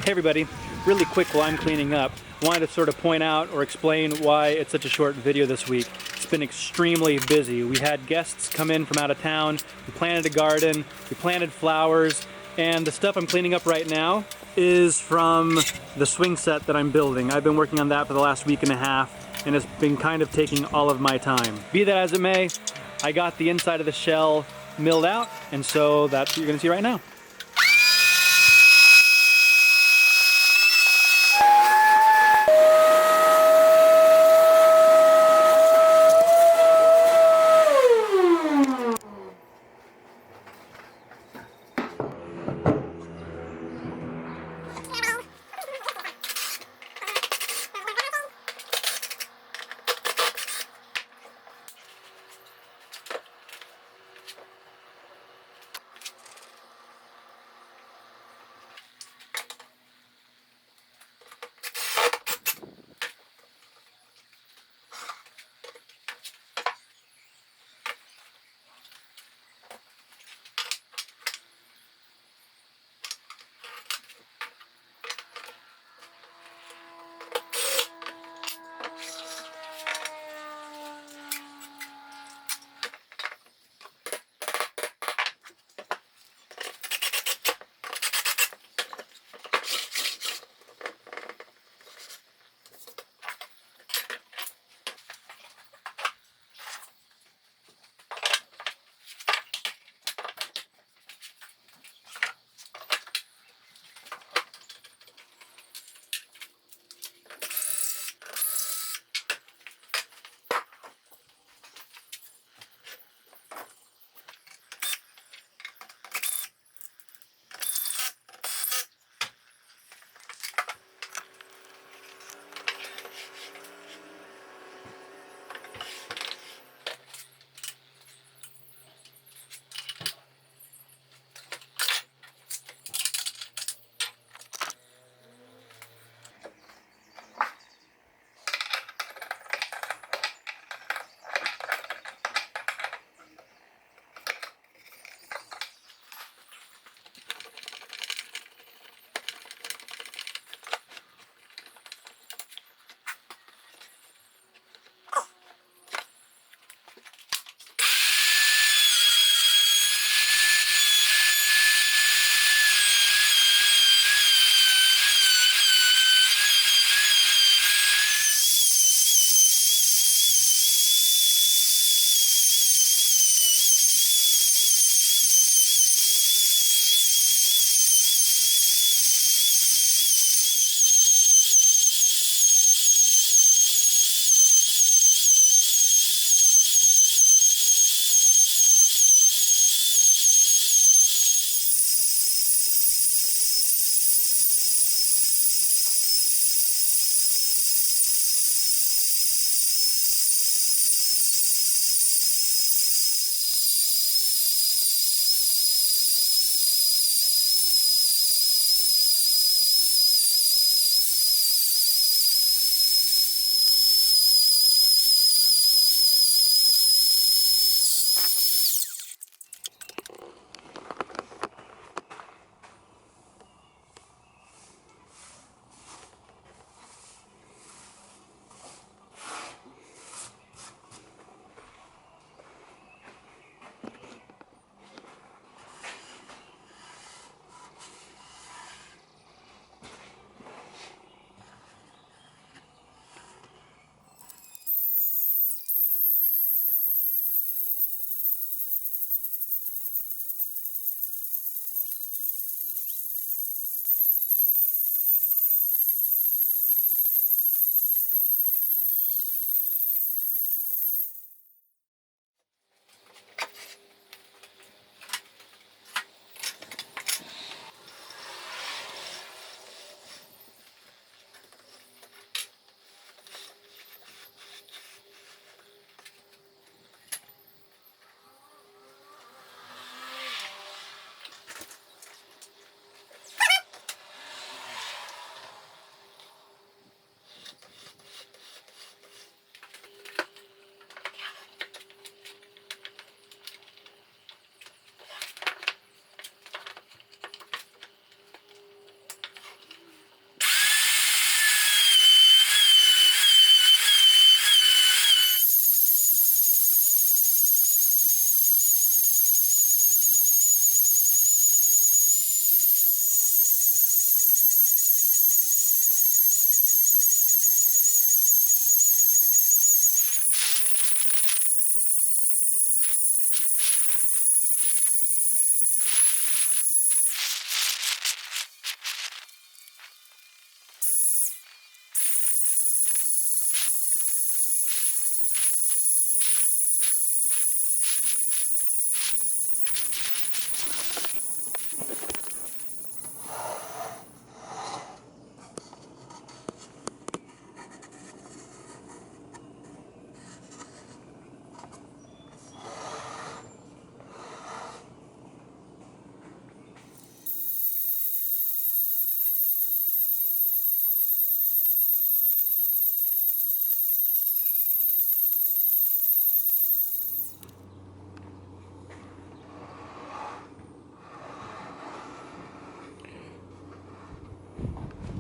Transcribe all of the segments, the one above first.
Hey everybody, really quick while I'm cleaning up, I wanted to sort of point out or explain why it's such a short video this week. It's been extremely busy. We had guests come in from out of town, we planted a garden, we planted flowers, and the stuff I'm cleaning up right now is from the swing set that I'm building. I've been working on that for the last week and a half, and it's been kind of taking all of my time. Be that as it may, I got the inside of the shell milled out, and so that's what you're gonna see right now.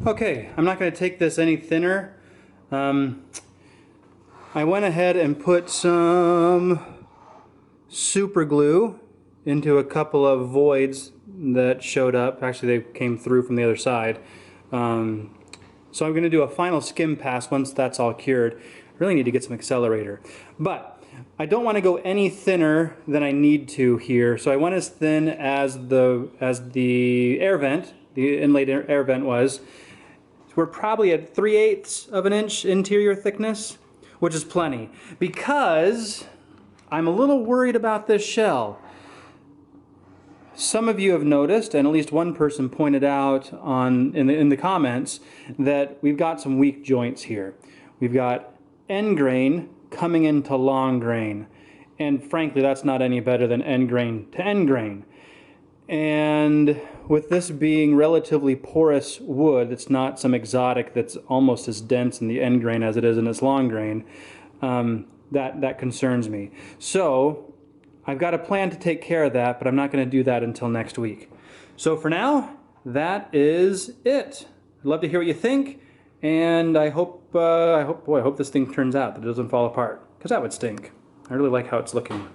Okay, I'm not going to take this any thinner. I went ahead and put some super glue into a couple of voids that showed up. Actually, they came through from the other side. So I'm going to do a final skim pass once that's all cured. I really need to get some accelerator. But I don't want to go any thinner than I need to here. So I went as thin as the air vent, the inlaid air vent was. So we're probably at 3/8 of an inch interior thickness, which is plenty, because I'm a little worried about this shell. Some of you have noticed, and at least one person pointed out in the comments, that we've got some weak joints here. We've got end grain coming into long grain, and frankly that's not any better than end grain to end grain. And with this being relatively porous wood, it's not some exotic that's almost as dense in the end grain as it is in its long grain, that concerns me. So I've got a plan to take care of that, but I'm not going to do that until next week. So for now, that is it. I'd love to hear what you think, and I hope this thing turns out, that it doesn't fall apart, because that would stink. I really like how it's looking.